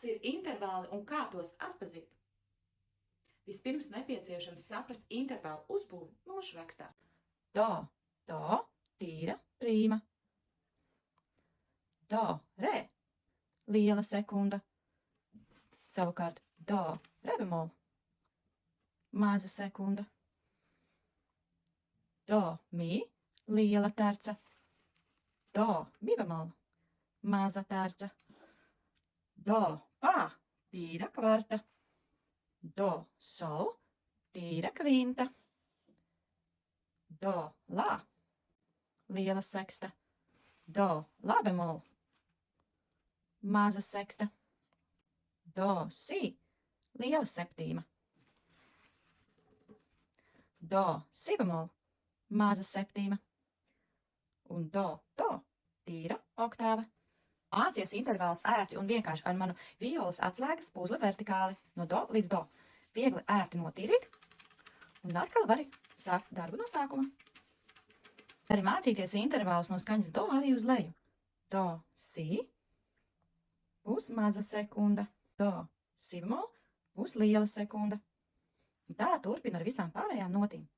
Kas ir intervāli un kā tos atpazīt? Vispirms nepieciešams saprast intervālu uzbūvi nošu rakstā. Do, tīra, prīma. Do, re, liela sekunda. Savukārt do, re bemol, maza sekunda. Do, mi, liela terca. Do, mi bemol, maza terca. Do, fa, tīra kvarta. Do, sol, tīra kvinta. Do, la, liela seksta. Do, la bemol, maza seksta. Do, si, liela septīma. Do, si bemol, maza septīma. Un do, tīra oktāva. Mācies intervāls ērti un vienkārši ar manu violas atslēgas puzli vertikāli no do līdz do. Viegli ērti notīrīt. Un atkal vari sākt darbu no sākuma. Vari mācīties intervālus no skaņas do arī uz leju. Do, si, pusmaza sekunda. Do, si bemol, pusliela sekunda. Un tā turpina ar visām pārējām notīm.